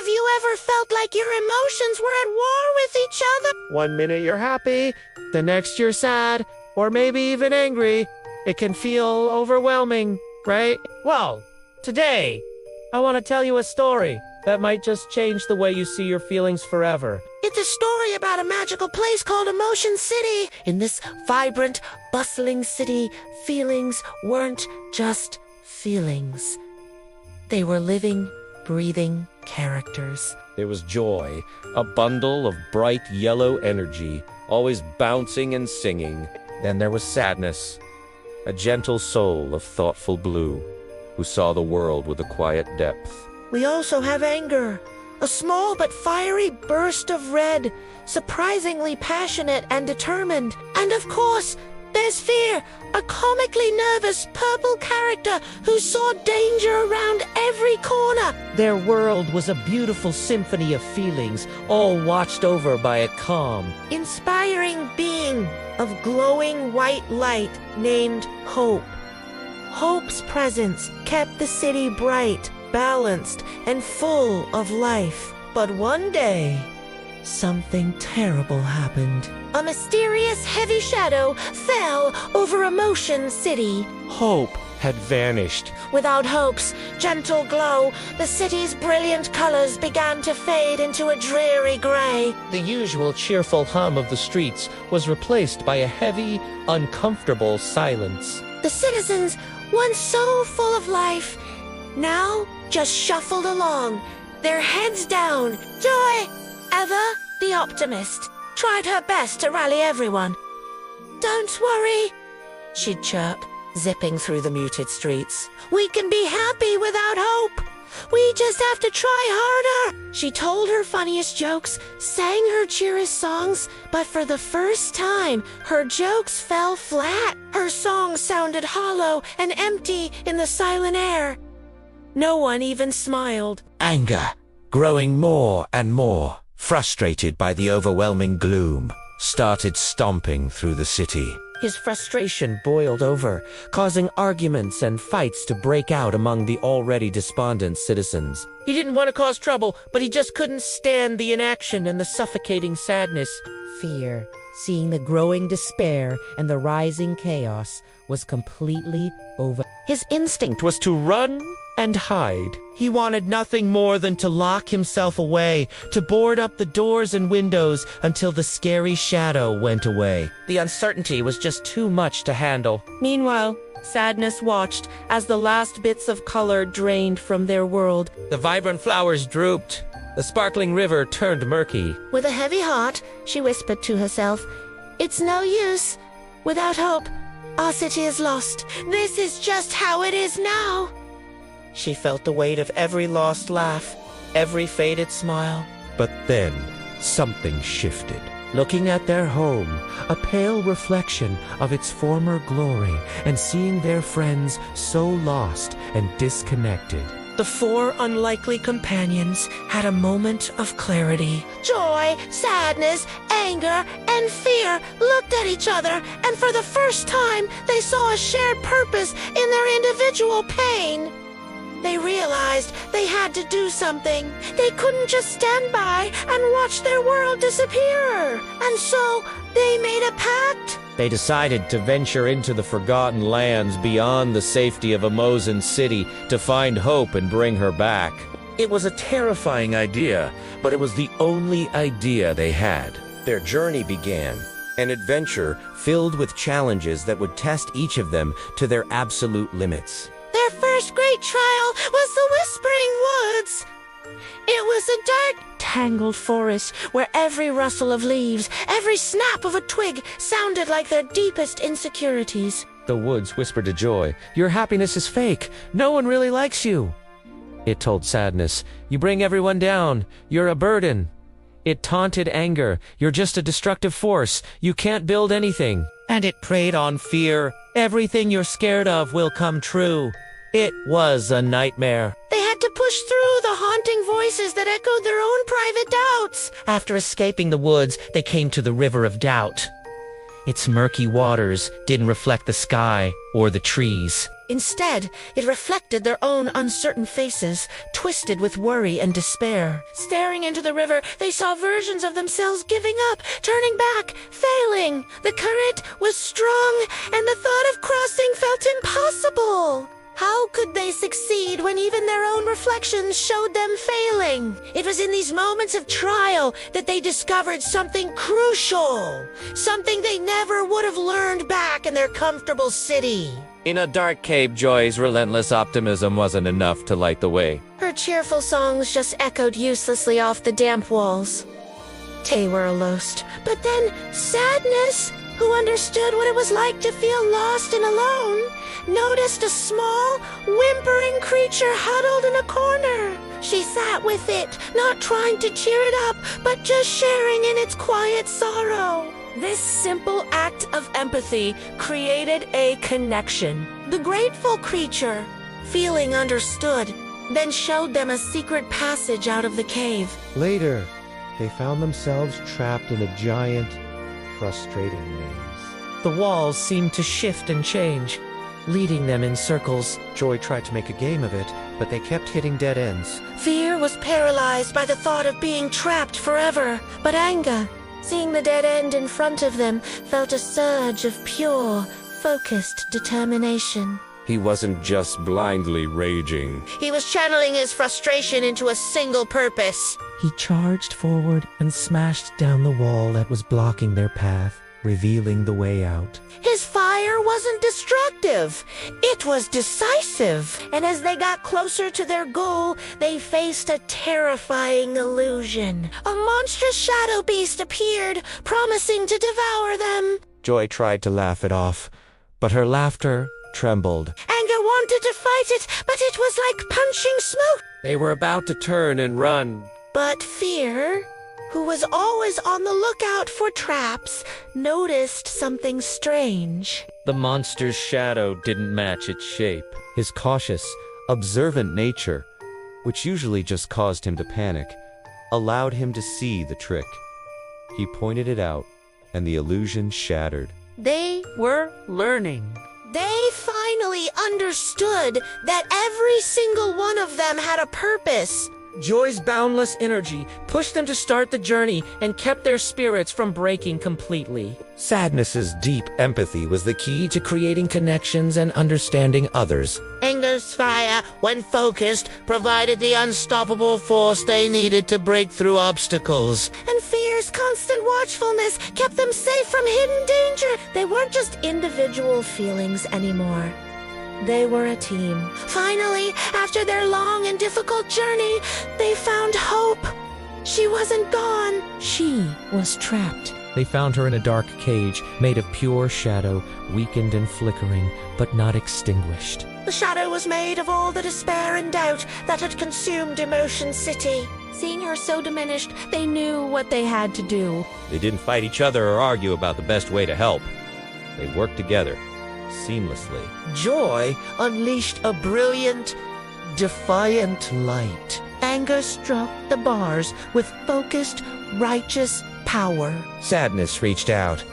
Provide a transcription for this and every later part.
Have you ever felt like your emotions were at war with each other? One minute you're happy, the next you're sad, or maybe even angry. It can feel overwhelming, right? Well, today, I want to tell you a story that might just change the way you see your feelings forever. It's a story about a magical place called Emotion City. In this vibrant, bustling city, feelings weren't just feelings. They were living, breathing characters. There was joy, a bundle of bright yellow energy, always bouncing and singing. Then there was sadness, a gentle soul of thoughtful blue, who saw the world with a quiet depth. We also have anger, a small but fiery burst of red, surprisingly passionate and determined. And of course, there's fear, a comically nervous purple character who saw danger around every corner. Their world was a beautiful symphony of feelings, all watched over by a calm, Inspiring being of glowing white light named Hope. Hope's presence kept the city bright, balanced, and full of life. But one day, something terrible happened. A mysterious heavy shadow fell over Emotion City. hope had vanished. Without Hope's gentle glow, the city's brilliant colors began to fade into a dreary gray. The usual cheerful hum of the streets was replaced by a heavy, uncomfortable silence. The citizens, once so full of life, now just shuffled along, their heads down. Joy, Eva, the optimist, tried her best to rally everyone. "Don't worry," she'd chirp, zipping through the muted streets. "We can be happy without hope. We just have to try harder." She told her funniest jokes, sang her cheeriest songs, but for the first time, her jokes fell flat. Her songs sounded hollow and empty in the silent air. No one even smiled. Anger, growing more and more, frustrated by the overwhelming gloom, started stomping through the city. His frustration boiled over, causing arguments and fights to break out among the already despondent citizens. He didn't want to cause trouble, but he just couldn't stand the inaction and the suffocating sadness. Fear, seeing the growing despair and the rising chaos, was completely over. His instinct was to run and hide. He wanted nothing more than to lock himself away, to board up the doors and windows until the scary shadow went away. The uncertainty was just too much to handle. Meanwhile, sadness watched as the last bits of color drained from their world. The vibrant flowers drooped. The sparkling river turned murky. With a heavy heart, she whispered to herself, "It's no use. Without hope, our city is lost. This is just how it is now." She felt the weight of every lost laugh, every faded smile. But then, something shifted. Looking at their home, a pale reflection of its former glory, and seeing their friends so lost and disconnected. The four unlikely companions had a moment of clarity. Joy, sadness, anger, and fear looked at each other, and for the first time, they saw a shared purpose in their individual pain. They realized they had to do something. They couldn't just stand by and watch their world disappear. And so they made a pact. They decided to venture into the forgotten lands beyond the safety of Emotion City to find Hope and bring her back. It was a terrifying idea, but it was the only idea they had. Their journey began, an adventure filled with challenges that would test each of them to their absolute limits. Their first great trial was the Whispering Woods. It was a dark, tangled forest where every rustle of leaves, every snap of a twig sounded like their deepest insecurities. The woods whispered to Joy, "Your happiness is fake. No one really likes you." It told Sadness, "You bring everyone down. You're a burden." It taunted Anger, "You're just a destructive force. You can't build anything." And it preyed on Fear, "Everything you're scared of will come true." It was a nightmare. They had to push through the haunting voices that echoed their own private doubts. After escaping the woods, they came to the River of Doubt. Its murky waters didn't reflect the sky or the trees. Instead, it reflected their own uncertain faces, twisted with worry and despair. Staring into the river, they saw versions of themselves giving up, turning back, failing. The current was strong, and the thought of crossing felt impossible. How could they succeed when even their own reflections showed them failing? It was in these moments of trial that they discovered something crucial, something they never would have learned back in their comfortable city. In a dark cave, Joy's relentless optimism wasn't enough to light the way. Her cheerful songs just echoed uselessly off the damp walls. They were almost. But then Sadness, who understood what it was like to feel lost and alone, noticed a small, whimpering creature huddled in a corner. She sat with it, not trying to cheer it up, but just sharing in its quiet sorrow. This simple act of empathy created a connection. The grateful creature, feeling understood, then showed them a secret passage out of the cave. Later, they found themselves trapped in a giant, frustrating maze. The walls seemed to shift and change, leading them in circles. Joy tried to make a game of it, but they kept hitting dead ends. Fear was paralyzed by the thought of being trapped forever. But Anga, seeing the dead end in front of them, felt a surge of pure, focused determination. He wasn't just blindly raging. He was channeling his frustration into a single purpose. He charged forward and smashed down the wall that was blocking their path, revealing the way out. His fire wasn't destructive. It was decisive. And as they got closer to their goal, they faced a terrifying illusion. A monstrous shadow beast appeared, promising to devour them. Joy tried to laugh it off, but her laughter trembled. Anger wanted to fight it, but it was like punching smoke. They were about to turn and run. But Fear, who was always on the lookout for traps, noticed something strange. The monster's shadow didn't match its shape. His cautious, observant nature, which usually just caused him to panic, allowed him to see the trick. He pointed it out, and the illusion shattered. They We're learning. They finally understood that every single one of them had a purpose. Joy's boundless energy pushed them to start the journey and kept their spirits from breaking completely. Sadness's deep empathy was the key to creating connections and understanding others. Anger's fire, when focused, provided the unstoppable force they needed to break through obstacles. And Fear's constant watchfulness kept them safe from hidden danger. They weren't just individual feelings anymore. They were a team. Finally, after their long and difficult journey, they found hope. She wasn't gone. She was trapped. They found her in a dark cage made of pure shadow, weakened and flickering, but not extinguished. The shadow was made of all the despair and doubt that had consumed Emotion City. Seeing her so diminished, they knew what they had to do. They didn't fight each other or argue about the best way to help. They worked together, seamlessly. Joy unleashed a brilliant, defiant light. Anger struck the bars with focused, righteous power. Sadness reached out,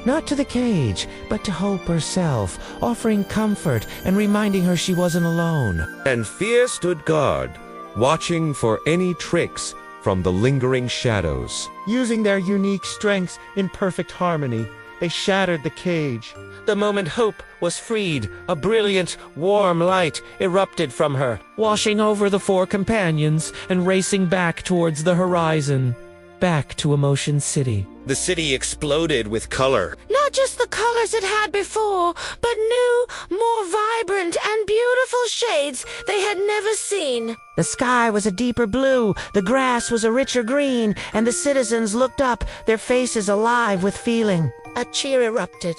not to the cage, but to Hope herself, offering comfort and reminding her she wasn't alone. And Fear stood guard, watching for any tricks from the lingering shadows. Using their unique strengths in perfect harmony, they shattered the cage. The moment Hope was freed, a brilliant, warm light erupted from her, washing over the four companions and racing back towards the horizon, back to Emotion City. The city exploded with color. Not just the colors it had before, but new, more vibrant and beautiful shades they had never seen. The sky was a deeper blue, the grass was a richer green, and the citizens looked up, their faces alive with feeling. A cheer erupted,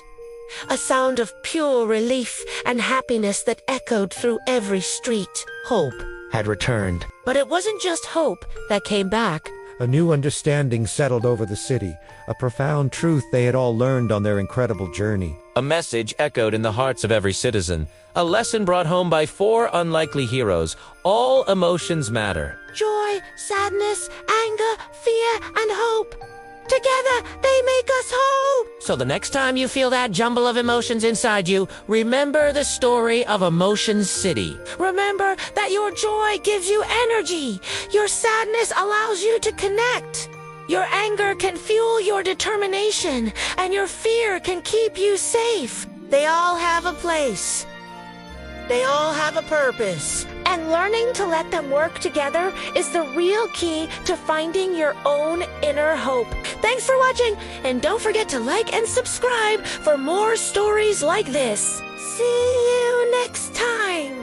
a sound of pure relief and happiness that echoed through every street. Hope had returned. But it wasn't just hope that came back. A new understanding settled over the city, a profound truth they had all learned on their incredible journey. A message echoed in the hearts of every citizen. A lesson brought home by four unlikely heroes. All emotions matter. Joy, sadness, anger, fear, and hope. Together, they make us whole. So the next time you feel that jumble of emotions inside you, remember the story of Emotion City. Remember that your joy gives you energy. Your sadness allows you to connect. Your anger can fuel your determination, and your fear can keep you safe. They all have a place. They all have a purpose. And learning to let them work together is the real key to finding your own inner hope. Thanks for watching, and don't forget to like and subscribe for more stories like this. See you next time.